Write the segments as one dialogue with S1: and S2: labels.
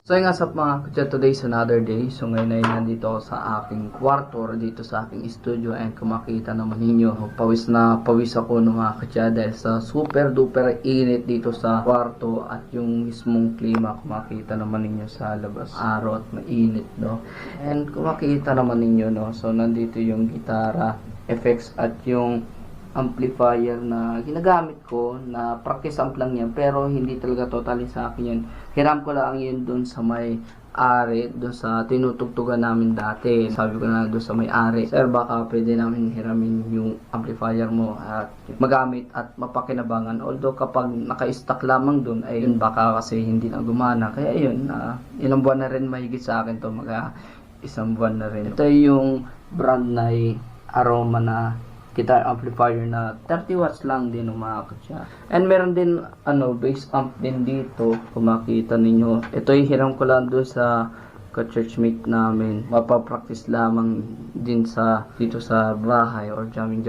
S1: So yun nga sa mga kutya, today's another day. So ngayon ay nandito ako sa aking kwarto or dito sa aking studio, and kung makita naman ninyo, pawis na pawis ako ng mga kutya dahil sa super duper init dito sa kwarto at yung mismong klima, kung makita naman ninyo sa labas araw at mainit, no. And kung makita naman ninyo, no, so nandito yung gitara, effects at yung amplifier na ginagamit ko, na practice amp lang yan, pero hindi talaga totally sa akin yan. Hiram ko lang yun dun sa may ari, dun sa tinutugtugan namin dati. Sabi ko na dun sa may ari, sir, baka pwede namin hiramin yung amplifier mo at magamit at mapakinabangan. Although kapag naka-stock lamang dun, ay yun baka kasi hindi na gumana. Kaya yun, ilang buwan na rin mahigit sa akin to, isang buwan na rin. Ito yung brand na Aroma na guitar amplifier na 30 watts lang din umakot siya. And meron din bass amp din dito, kung makita ninyo. Ito yung hiram ko lang doon sa ka-churchmate namin. Mapapractice lamang din dito sa bahay or jamming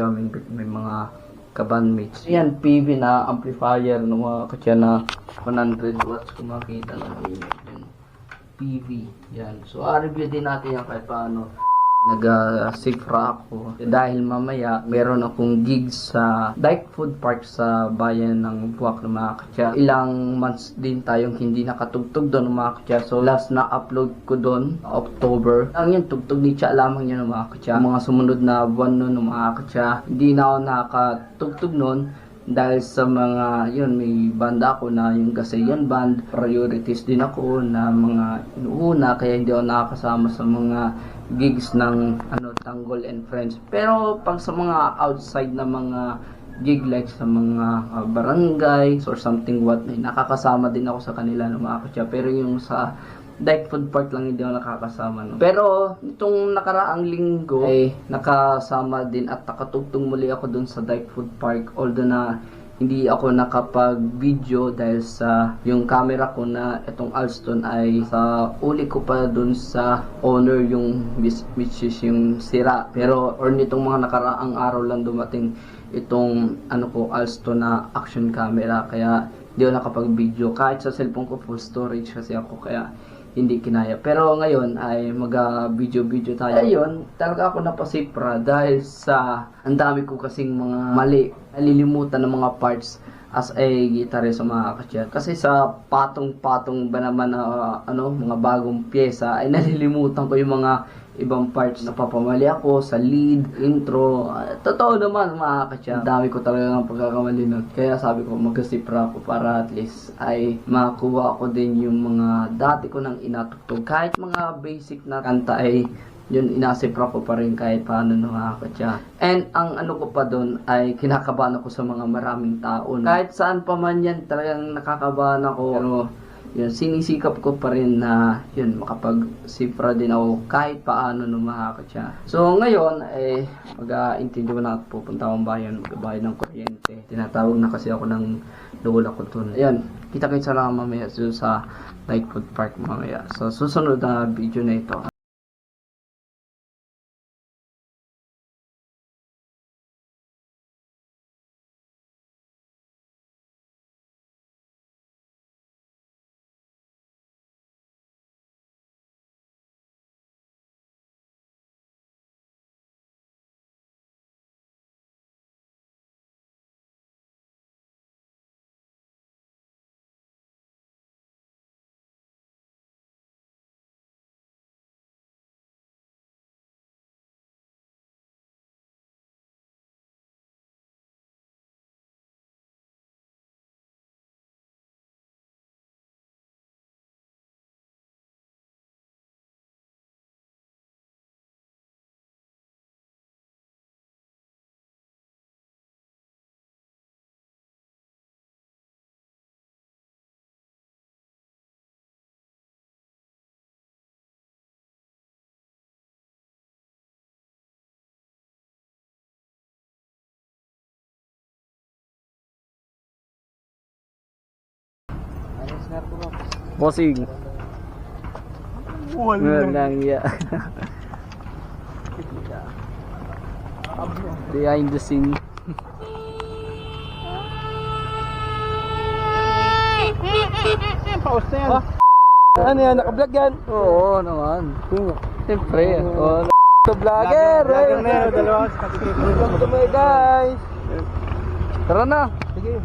S1: may mga kabandmates. Yan, PV na amplifier na mga kutya na 100 watts, kung makita naman yun. PV. Yan. So, review din natin yan kahit paano. Nag-sifra ako dahil mamaya meron akong gigs sa Dyke Food Park sa bayan ng Buwak ng mga katya. Ilang months din tayong hindi nakatugtog doon mga katya. So last na upload ko doon October. Ang yun, tugtog ni Cha lamang yun mga katya. Mga sumunod na buwan noon mga katya, hindi na ako nakatugtog noon dahil sa mga yun, may banda ako na yung Gasayan Band. Priorities din ako na mga inuuna, kaya hindi ako nakakasama sa mga gigs ng Tanggol and Friends. Pero pag sa mga outside na mga gig like sa mga barangays or something what, nakakasama din ako sa kanila ng mga kutya. Pero yung sa Dyke Food Park lang hindi ako nakakasama, no? Pero itong nakaraang linggo ay nakasama din at nakatugtong muli ako dun sa Dyke Food Park, although na hindi ako nakapag-video dahil sa yung camera ko na itong Alston ay sa uli ko pa dun sa owner, yung which is yung sira. Pero or nitong mga nakaraang araw lang dumating itong Alston na action camera, kaya hindi ako nakapag-video. Kahit sa cellphone ko full storage kasi ako, kaya hindi kinaya. Pero ngayon ay mag-video tayo. Ayun, talaga ako napasipra dahil sa ang dami ko kasing mga mali, nalilimutan ng mga parts as a guitarist mga katya. Kasi sa patong-patong ba naman na mga bagong pyesa ay nalilimutan ko yung mga ibang parts. Napapamali ako sa lead, intro. Totoo naman mga katya, dami ko talaga ng pagkakamali nun. Kaya sabi ko mag-sipra ako para at least ay makuha ko din yung mga dati ko nang inatugtog. Kahit mga basic na kanta ay yun, inasipra ko pa rin kahit paano mga katya. And ang ko pa doon ay kinakabahan ako sa mga maraming tao. Kahit saan pa man yan, talagang nakakabahan ako. Pero yun, sinisikap ko pa rin na yun, makapag-sipra din ako kahit paano mga katya. So ngayon ay mag-intindi ko na at pupunta akong bayan, magbabayad ng kuryente. Tinatawag na kasi ako ng lola ko doon. Ayun, kita-kita lang mamaya sa Dyke Food Park mamaya. So susunod na video na ito. Bossing. Walang ya. Behind the scene.
S2: Pausa yan. Ano yan? Naka-vlog yan?
S1: Oo naman. Siyempre. Oh,
S2: So vlogger!
S3: Vlogger na yan, dalawa kasi nakikita.
S2: Welcome to my guys!
S1: tara na.
S2: Sige.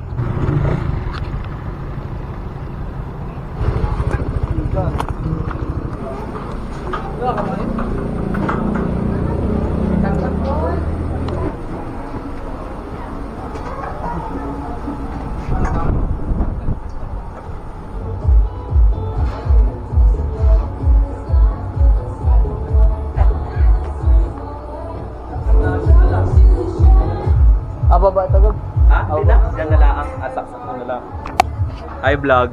S1: Baba tagad.
S3: Ha? Hindi na. Diyan na lang. Asaksak na lang. Hi vlog.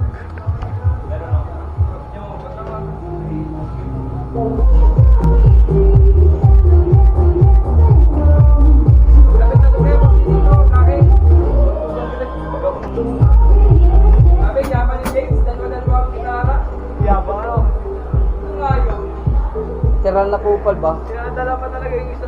S1: Tiral na kupal ba?
S3: Sinadala pa talaga yung isa.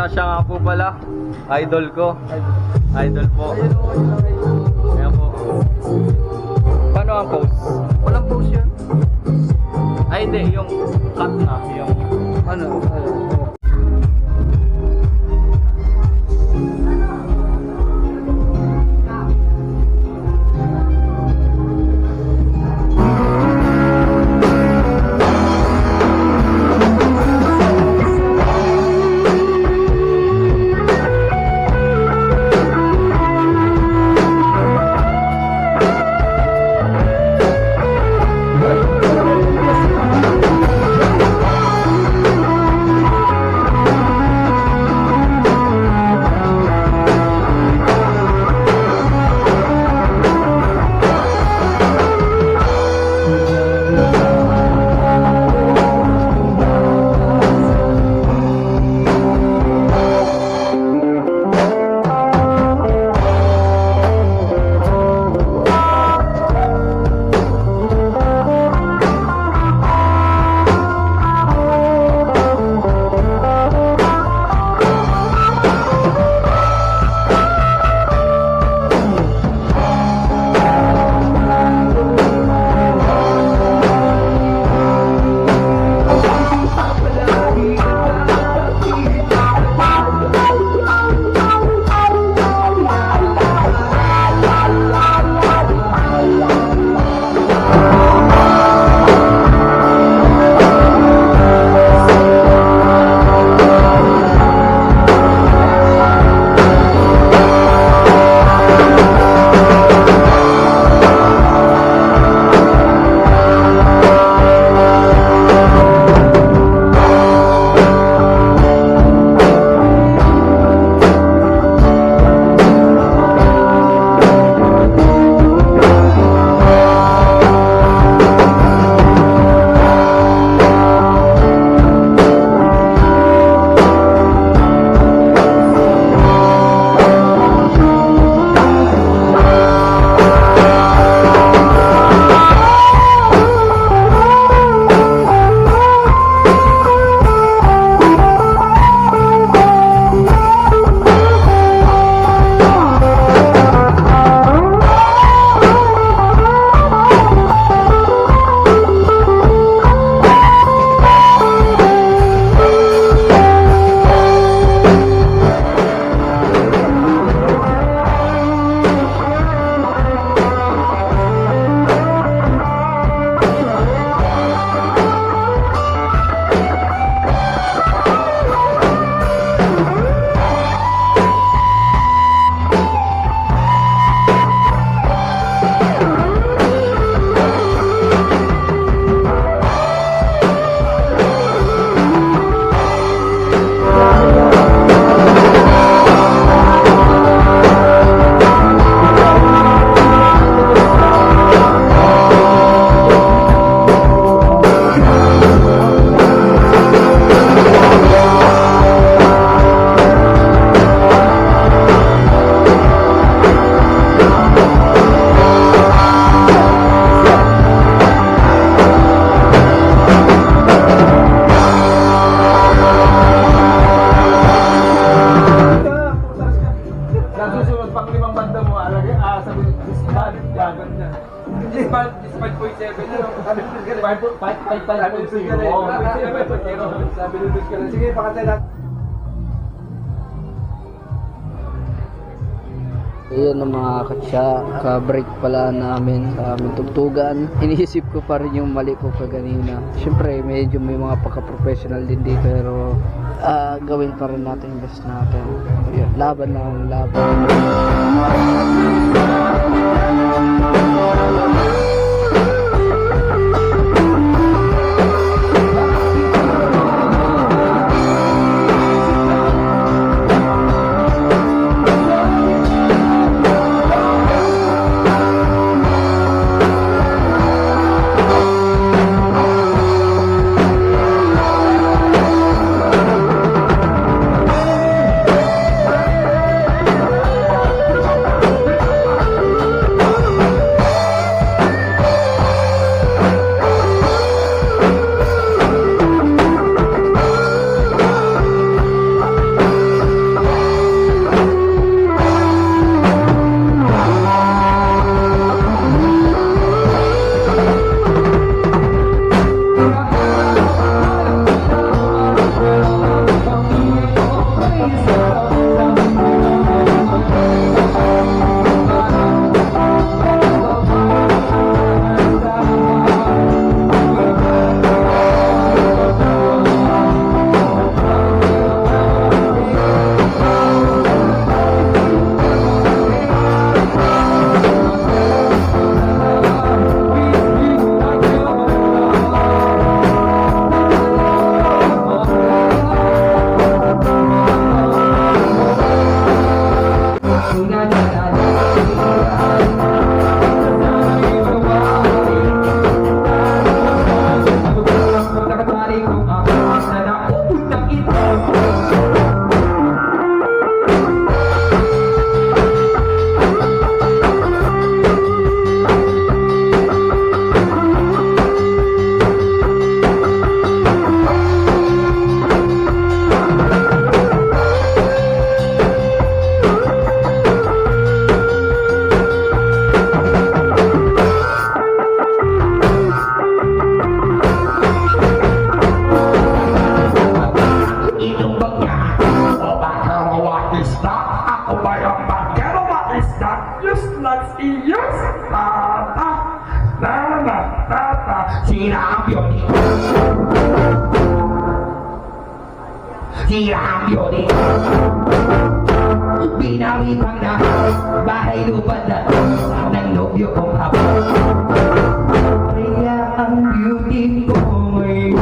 S3: Siya nga po pala, idol ko. Idol po. Ayan po. Paano ang pose?
S1: Walang pose yan.
S3: Ay hindi, yung cut na. Yung
S1: Ano?
S2: Sige, pakatay natin.
S1: Ayan ang mga katsya, ka-break pala namin sa aming tugtugan. Iniisip ko pa rin yung mali ko kaganina. Siyempre, medyo may mga pagka-professional din dito, pero gawin pa rin natin yung best natin. Ayan, laban lang ang laban.
S4: Sirambyo Binawitang na bahay lupad na ng nobyo kong hapon. Kaya ang beauty ko may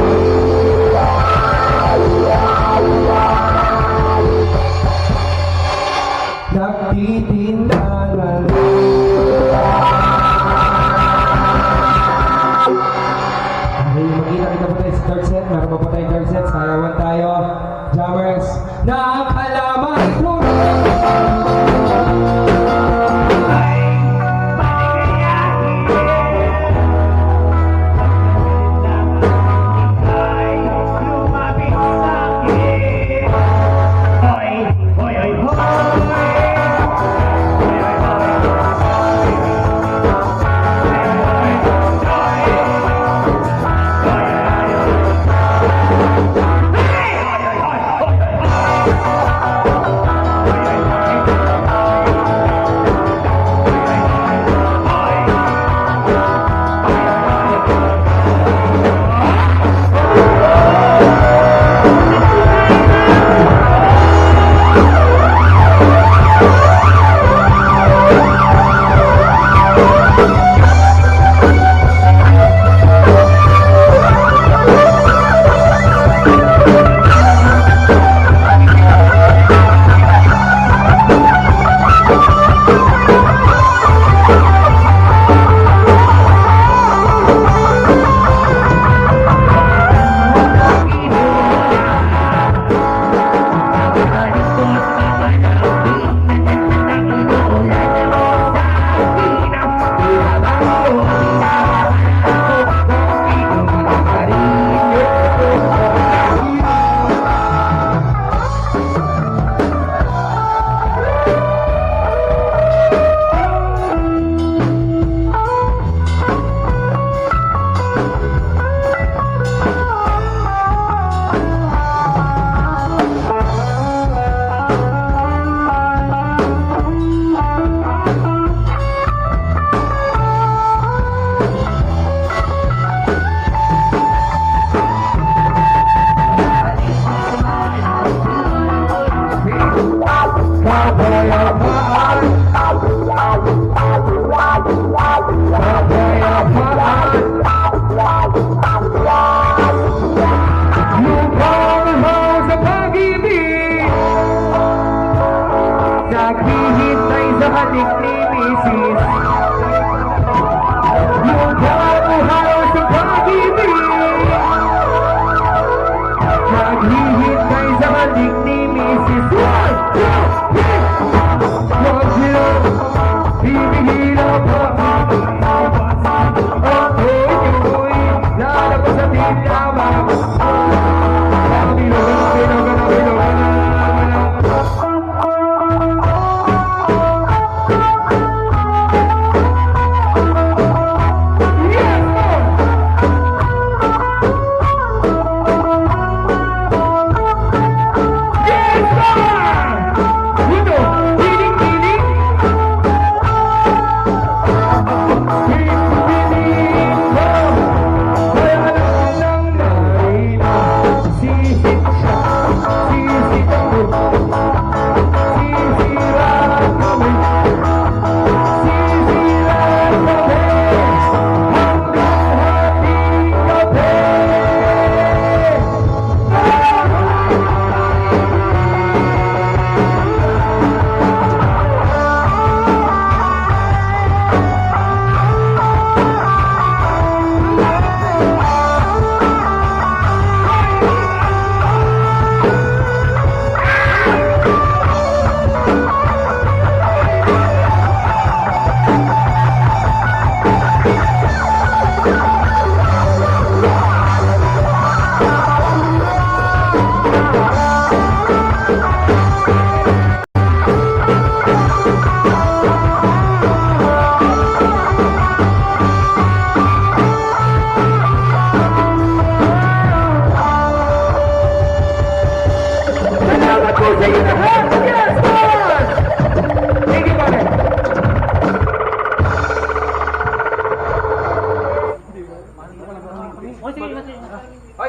S4: nagtitindahan. Makita kita po tayo sa third set. Meron pa po tayong third set. Sayawan tayo. Jammers na kalaman ko. Ay, maligaya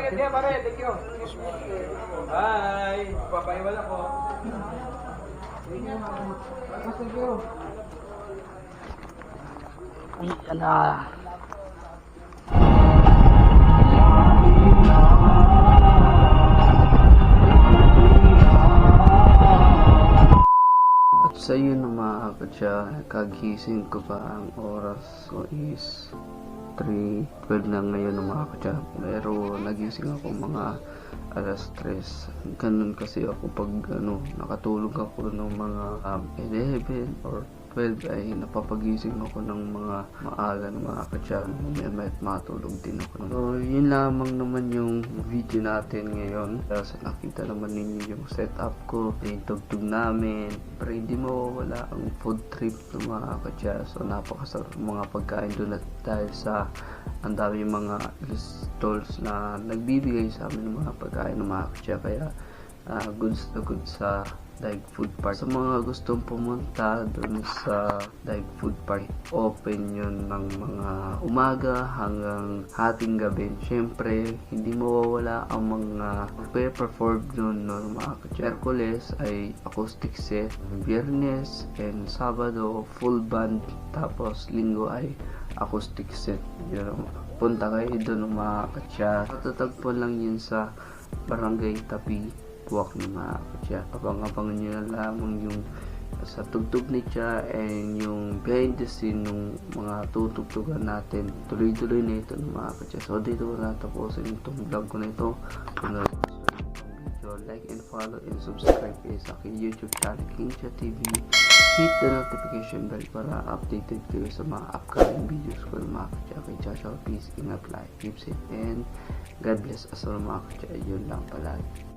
S3: Sige, pare, thank you. Bye. Papaiwan ako.
S1: Ayan na. At sa iyo na mga katsa, kagising ko pa ang oras ko is 3:12 na ngayon ng mga katsa. Pero nagising ako mga alas 3. Ganun kasi ako pag nakatulog ako ng mga 11 or 12 ay napapagising ako ng mga maaga ng mga katsa. May matulog din ako. So yun lamang naman yung video natin ngayon. Kasi nakita naman ninyo yung setup ko, yung tugtog namin. Pero hindi mawawala ang food trip ng mga katsa. So napakasarap mga pagkain doon at dahil sa ang dami mga stalls na nagbibigay sa amin ng mga pagkain ng mga katsa. Kaya goods na goods sa Daig Food Park. Sa mga gustong pumunta dun sa Daig Food Park, open yun ng mga umaga hanggang hating gabi. Siyempre, hindi mawawala ang mga perform dun ng mga Miyerkules ay acoustic set, Biyernes and Sabado full band, tapos Linggo ay acoustic set. Yun, punta kayo dun mga katsa. Matatagpo lang yun sa Barangay Tapi Buwak ng mga katsa. Abang-abangan nyo na lamang yung sa tugtog ni Cha and yung behind the scene ng mga tutugtugan natin. Tuloy-tuloy na ito ng mga katsa. So dito ko natapusin itong vlog ko na ito. Kung video, like and follow and subscribe kayo sa aking YouTube channel King Cha TV. Hit the notification bell para updated kayo sa mga upcoming videos ko ng mga katsa. Kay Cha, peace, ingat, life, keep safe, and God bless us all mga katsa. Yun lang palagi.